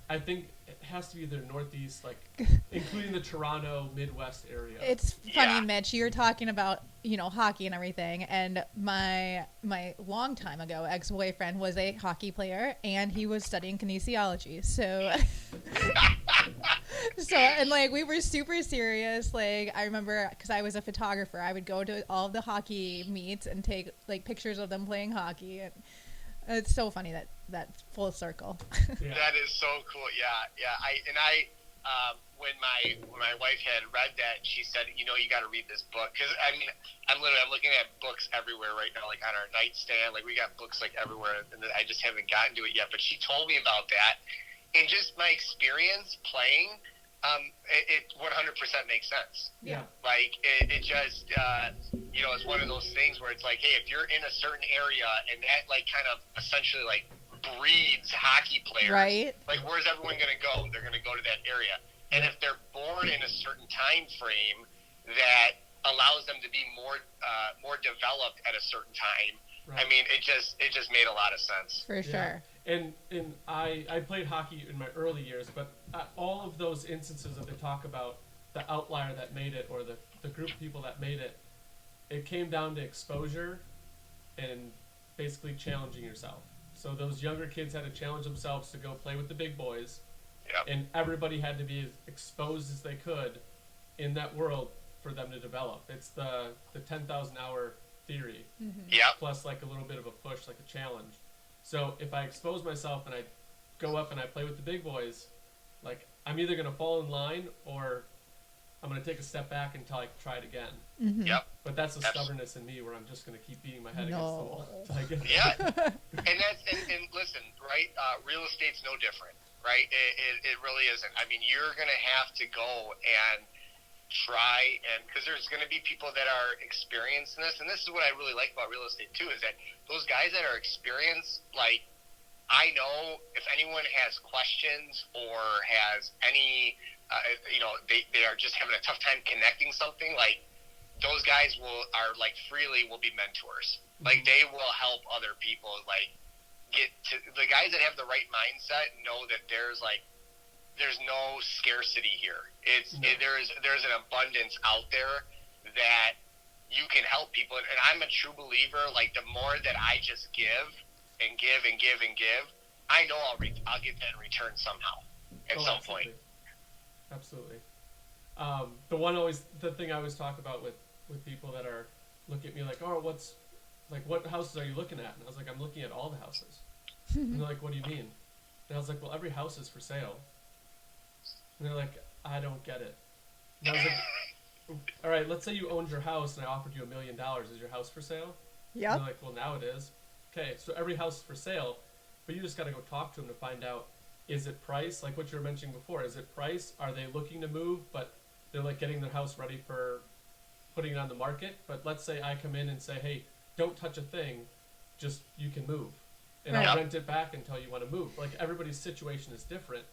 [SPEAKER 1] I think it has to be the Northeast, like including the Toronto, Midwest area.
[SPEAKER 2] It's funny, Mitch. You're talking about hockey and everything, and my long time ago ex-boyfriend was a hockey player, and he was studying kinesiology. So So, and like we were super serious. Like I remember, because I was a photographer, I would go to all of the hockey meets and take like pictures of them playing hockey, and it's so funny that full circle.
[SPEAKER 1] Yeah.
[SPEAKER 3] That is so cool. Yeah. When my wife had read that, she said, you got to read this book, because I mean, I'm looking at books everywhere right now, like on our nightstand. Like we got books like everywhere, and I just haven't gotten to it yet. But she told me about that, and just my experience playing, it 100% makes sense.
[SPEAKER 1] Yeah.
[SPEAKER 3] Like it just it's one of those things where it's like, hey, if you're in a certain area and that like kind of essentially like breeds hockey players,
[SPEAKER 2] Right.
[SPEAKER 3] Like where's everyone going to go? They're going to go to that area. And if they're born in a certain time frame that allows them to be more developed at a certain time, right. I mean, it just made a lot of sense.
[SPEAKER 2] For sure.
[SPEAKER 1] And I played hockey in my early years, but all of those instances that they talk about, the outlier that made it, or the group of people that made it, it came down to exposure and basically challenging yourself. So those younger kids had to challenge themselves to go play with the big boys.
[SPEAKER 3] Yep.
[SPEAKER 1] And everybody had to be as exposed as they could in that world for them to develop. It's the 10,000 hour theory, plus like a little bit of a push, like a challenge. So if I expose myself and I go up and I play with the big boys, like I'm either going to fall in line or I'm going to take a step back until I try it again.
[SPEAKER 2] Mm-hmm.
[SPEAKER 3] Yep.
[SPEAKER 1] But that's the stubbornness in me, where I'm just going to keep beating my head against the wall.
[SPEAKER 3] Yeah. and listen, right? Real estate's no different. Right? It really isn't. I mean, you're going to have to go and try, and because there's going to be people that are experienced in this, and this is what I really like about real estate too, is that those guys that are experienced, like, I know if anyone has questions or has any, they are just having a tough time connecting something, like, those guys will be mentors. Like, they will help other people, like, get to the guys that have the right mindset know that there's no scarcity here. There's an abundance out there that you can help people. And I'm a true believer, like the more that I just give and give and give and give, I know I'll get that in return somehow at some point.
[SPEAKER 1] Absolutely. The thing I always talk about with people that are looking at me like, oh, what houses are you looking at? And I was like, I'm looking at all the houses. And they're like, what do you mean? And I was like, well, every house is for sale. And they're like, I don't get it. And I was like, all right, let's say you owned your house and I offered you $1 million. Is your house for sale?
[SPEAKER 2] Yeah.
[SPEAKER 1] And they're like, well, now it is. Okay, so every house is for sale, but you just got to go talk to them to find out, is it price? Like what you were mentioning before, is it price? Are they looking to move, but they're like getting their house ready for putting it on the market? But let's say I come in and say, hey, don't touch a thing, just you can move. And I'll rent it back until you want to move. Like everybody's situation is different,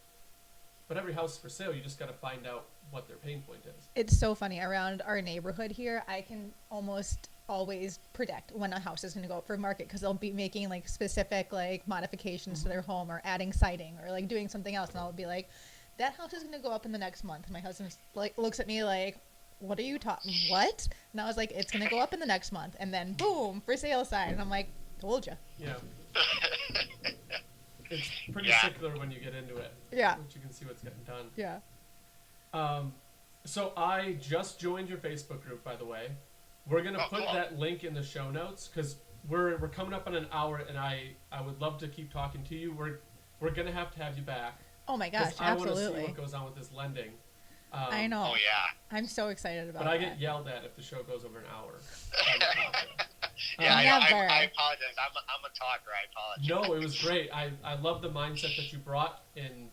[SPEAKER 1] but every house is for sale. You just got to find out what their pain point is.
[SPEAKER 2] It's so funny. Around our neighborhood here, I can almost always predict when a house is going to go up for market, because they'll be making like specific like modifications to their home, or adding siding, or like doing something else, and I'll be like, that house is going to go up in the next month. And my husband like looks at me like, what are you talking? What? And I was like, it's going to go up in the next month, and then boom, for sale sign. And I'm like, told you.
[SPEAKER 1] Yeah. It's pretty secular when you get into it.
[SPEAKER 2] Yeah.
[SPEAKER 1] But you can see what's getting done.
[SPEAKER 2] Yeah.
[SPEAKER 1] So I just joined your Facebook group, by the way. We're gonna put that link in the show notes, because we're coming up on an hour, and I would love to keep talking to you. We're gonna have to have you back.
[SPEAKER 2] Oh my gosh, absolutely.
[SPEAKER 1] I want to see what goes on with this lending.
[SPEAKER 2] I know.
[SPEAKER 3] Oh yeah.
[SPEAKER 2] I'm so excited about
[SPEAKER 1] that. But I get yelled at if the show goes over an hour.
[SPEAKER 3] Yeah, I apologize. I'm a talker. I apologize.
[SPEAKER 1] No, it was great. I love the mindset that you brought, and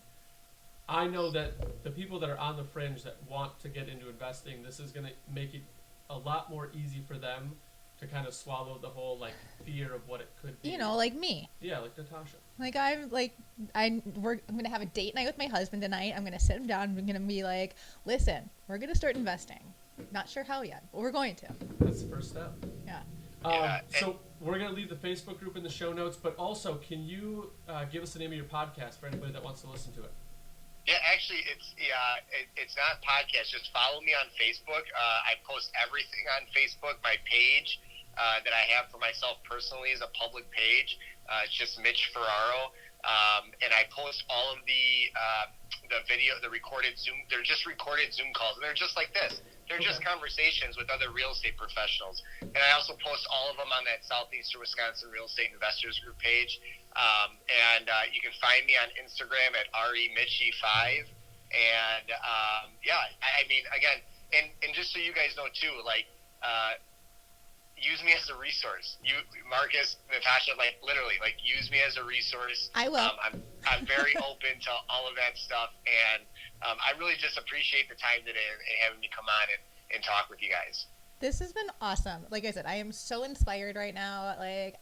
[SPEAKER 1] I know that the people that are on the fringe that want to get into investing, this is going to make it a lot more easy for them to kind of swallow the whole like fear of what it could be.
[SPEAKER 2] You know, like me.
[SPEAKER 1] Yeah, like Natasha.
[SPEAKER 2] Like I'm gonna have a date night with my husband tonight. I'm gonna sit him down. I'm gonna be like, listen, we're gonna start investing. Not sure how yet, but we're going to.
[SPEAKER 1] That's the first step.
[SPEAKER 2] Yeah.
[SPEAKER 1] So we're going to leave the Facebook group in the show notes, but also, can you give us the name of your podcast for anybody that wants to listen to it?
[SPEAKER 3] Yeah, actually, it's not podcast. Just follow me on Facebook. I post everything on Facebook. My page that I have for myself personally is a public page. It's just Mitch Ferraro. and I post all of the recorded Zoom. They're just recorded Zoom calls, and they're just like this. They're just conversations with other real estate professionals. And I also post all of them on that Southeastern Wisconsin Real Estate Investors Group page. You can find me on Instagram at remitchie5. And I mean, again, and just so you guys know too, like, use me as a resource. You, Marcus, Natasha, like literally, like use me as a resource.
[SPEAKER 2] I will.
[SPEAKER 3] I'm very open to all of that stuff, and I really just appreciate the time today and having me come on and talk with you guys.
[SPEAKER 2] This has been awesome. Like I said, I am so inspired right now. Like,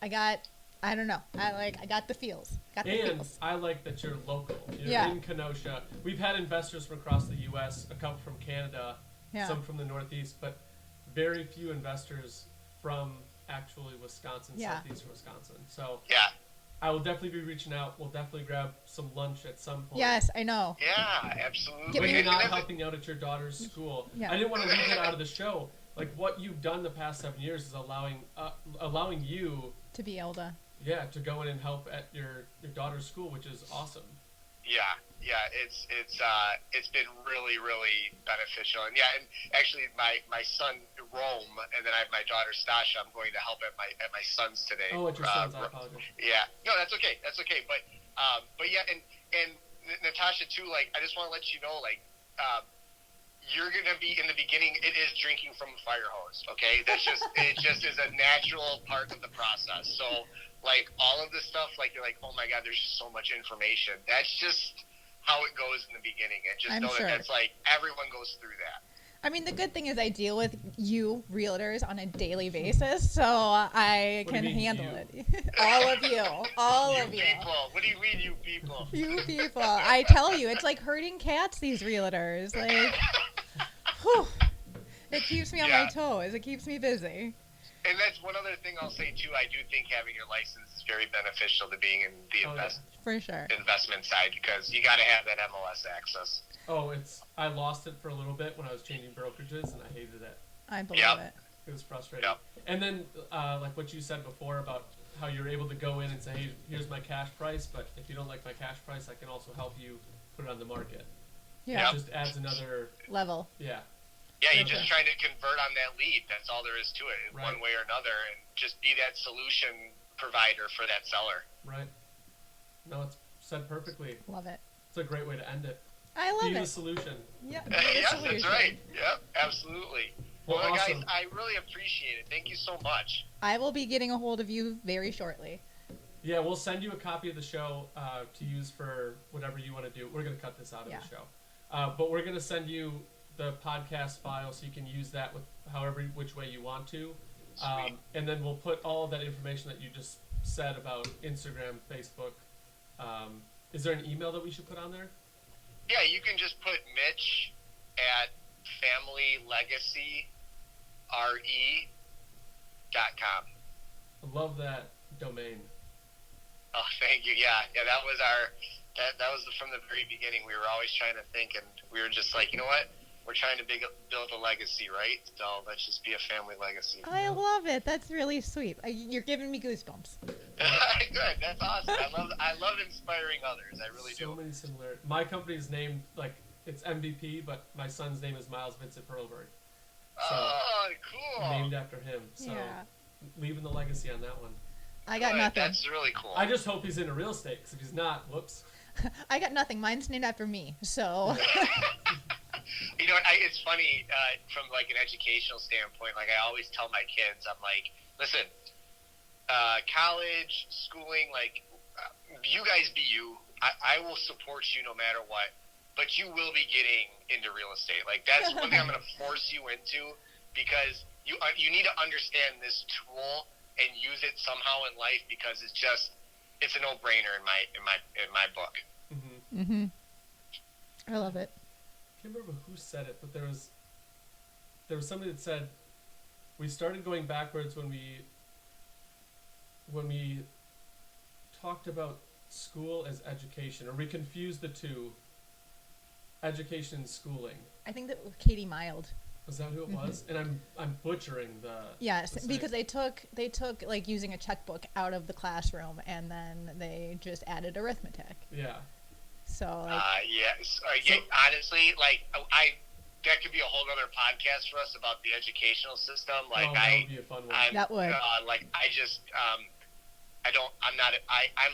[SPEAKER 2] I got the feels.
[SPEAKER 1] I like that you're local. You're in Kenosha. We've had investors from across the U.S., a couple from Canada, some from the Northeast, but very few investors from actually Wisconsin, Southeast Wisconsin. So I will definitely be reaching out. We'll definitely grab some lunch at some point.
[SPEAKER 2] Yes, I know.
[SPEAKER 3] Yeah, absolutely.
[SPEAKER 1] When you're not helping out at your daughter's school.
[SPEAKER 2] Yeah.
[SPEAKER 1] I didn't want to leave it out of the show. Like, what you've done the past 7 years is allowing you
[SPEAKER 2] to be able to
[SPEAKER 1] to go in and help at your daughter's school, which is awesome. It's
[SPEAKER 3] been really, really beneficial. And actually my son Rome, and then I have my daughter Stasha. I'm going to help at my son's today.
[SPEAKER 1] Oh, at your son's, I apologize.
[SPEAKER 3] Yeah, no, that's okay. But and Natasha too. Like, I just want to let you know, like, you're gonna be in the beginning. It is drinking from a fire hose. Okay, it just is a natural part of the process. So, like, all of this stuff, like, you're like, oh my God, there's just so much information. That's just how it goes in the beginning. And just know that that's like, everyone goes through that.
[SPEAKER 2] I mean, the good thing is I deal with you realtors on a daily basis, so I can handle it. All of you.
[SPEAKER 3] People. What do you mean, you people?
[SPEAKER 2] You people. I tell you, it's like herding cats, these realtors. Like, whew. It keeps me on my toes. It keeps me busy.
[SPEAKER 3] And that's one other thing I'll say too. I do think having your license is very beneficial to being in the investment side, because you got to have that MLS access.
[SPEAKER 1] I lost it for a little bit when I was changing brokerages, and I hated it.
[SPEAKER 2] I believe it.
[SPEAKER 1] It was frustrating. And then, like what you said before about how you're able to go in and say, hey, here's my cash price, but if you don't like my cash price, I can also help you put it on the market.
[SPEAKER 2] Yeah.
[SPEAKER 1] It just adds another
[SPEAKER 2] level.
[SPEAKER 1] Yeah.
[SPEAKER 3] Yeah, you're just trying to convert on that lead. That's all there is to it, one way or another, and just be that solution provider for that seller.
[SPEAKER 1] Right. No, it's said perfectly.
[SPEAKER 2] Love it.
[SPEAKER 1] It's a great way to end it.
[SPEAKER 2] I love it.
[SPEAKER 1] Be the solution.
[SPEAKER 2] Yeah.
[SPEAKER 3] Yes, that's right. Yep, absolutely. Well,
[SPEAKER 1] awesome.
[SPEAKER 3] guys, I really appreciate it. Thank you so much.
[SPEAKER 2] I will be getting a hold of you very shortly.
[SPEAKER 1] Yeah, we'll send you a copy of the show to use for whatever you want to do. We're going to cut this out of the show. But we're going to send you the podcast file so you can use that with which way you want to. And then we'll put all of that information that you just said about Instagram, Facebook. Is there an email that we should put on there?
[SPEAKER 3] Yeah, you can just put Mitch at familylegacyre.com.
[SPEAKER 1] I love that domain.
[SPEAKER 3] Oh, thank you. Yeah, that was that was from the very beginning. We were always trying to think, and we were just like, you know what? We're trying to build a legacy, right? So let's just be a family legacy.
[SPEAKER 2] I love it. That's really sweet. You're giving me goosebumps.
[SPEAKER 3] Good. That's awesome. I love inspiring others. I really do.
[SPEAKER 1] So many similarities. My company's named, like, it's MVP, but my son's name is Miles Vincent Perleberg. So,
[SPEAKER 3] cool.
[SPEAKER 1] Named after him. So leaving the legacy on that one.
[SPEAKER 2] I got nothing.
[SPEAKER 3] That's really cool.
[SPEAKER 1] I just hope he's into real estate, because if he's not, whoops.
[SPEAKER 2] I got nothing. Mine's named after me, so...
[SPEAKER 3] You know, it's funny, from like an educational standpoint, like I always tell my kids, I'm like, listen, college, schooling, like, you guys be you. I will support you no matter what, but you will be getting into real estate. Like, that's one thing I'm going to force you into, because you need to understand this tool and use it somehow in life, because it's a no-brainer in my book.
[SPEAKER 2] Mm-hmm. I love it.
[SPEAKER 1] I can't remember who said it, but there was somebody that said we started going backwards when we talked about school as education, or we confused the two, education and schooling.
[SPEAKER 2] I think that Katie Mild.
[SPEAKER 1] Was that who it was? And I'm butchering the.
[SPEAKER 2] Yes,
[SPEAKER 1] the
[SPEAKER 2] because they took like using a checkbook out of the classroom, and then they just added arithmetic.
[SPEAKER 1] Yeah.
[SPEAKER 2] So. Like,
[SPEAKER 3] yes. Honestly, like that could be a whole other podcast for us about the educational system. Like
[SPEAKER 1] that would be a fun one.
[SPEAKER 2] That would.
[SPEAKER 3] I'm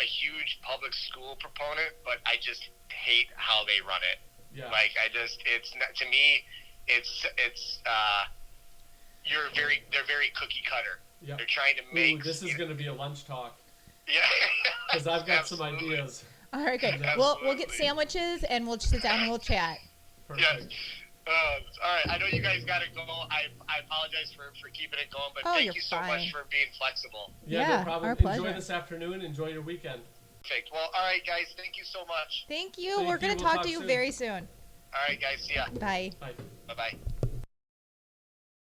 [SPEAKER 3] a huge public school proponent, but I just hate how they run it.
[SPEAKER 1] Yeah.
[SPEAKER 3] Like it's not, to me, they're very cookie cutter.
[SPEAKER 1] Yep.
[SPEAKER 3] They're trying to make.
[SPEAKER 1] This is going to be a lunch talk.
[SPEAKER 3] Yeah.
[SPEAKER 1] Because I've got some ideas.
[SPEAKER 2] All right, great. We'll get sandwiches and we'll sit down and we'll chat.
[SPEAKER 1] Perfect.
[SPEAKER 3] Yes. All right. I know you guys got to go. I apologize for keeping it going, but thank you so much for being flexible.
[SPEAKER 1] Yeah, no problem.
[SPEAKER 2] Our pleasure.
[SPEAKER 1] Enjoy this afternoon. Enjoy your weekend.
[SPEAKER 3] Perfect. Well, all right, guys. Thank you so much.
[SPEAKER 2] Thank you. We're going to talk to you very soon.
[SPEAKER 3] All right, guys. See ya.
[SPEAKER 2] Bye.
[SPEAKER 1] Bye.
[SPEAKER 3] Bye-bye.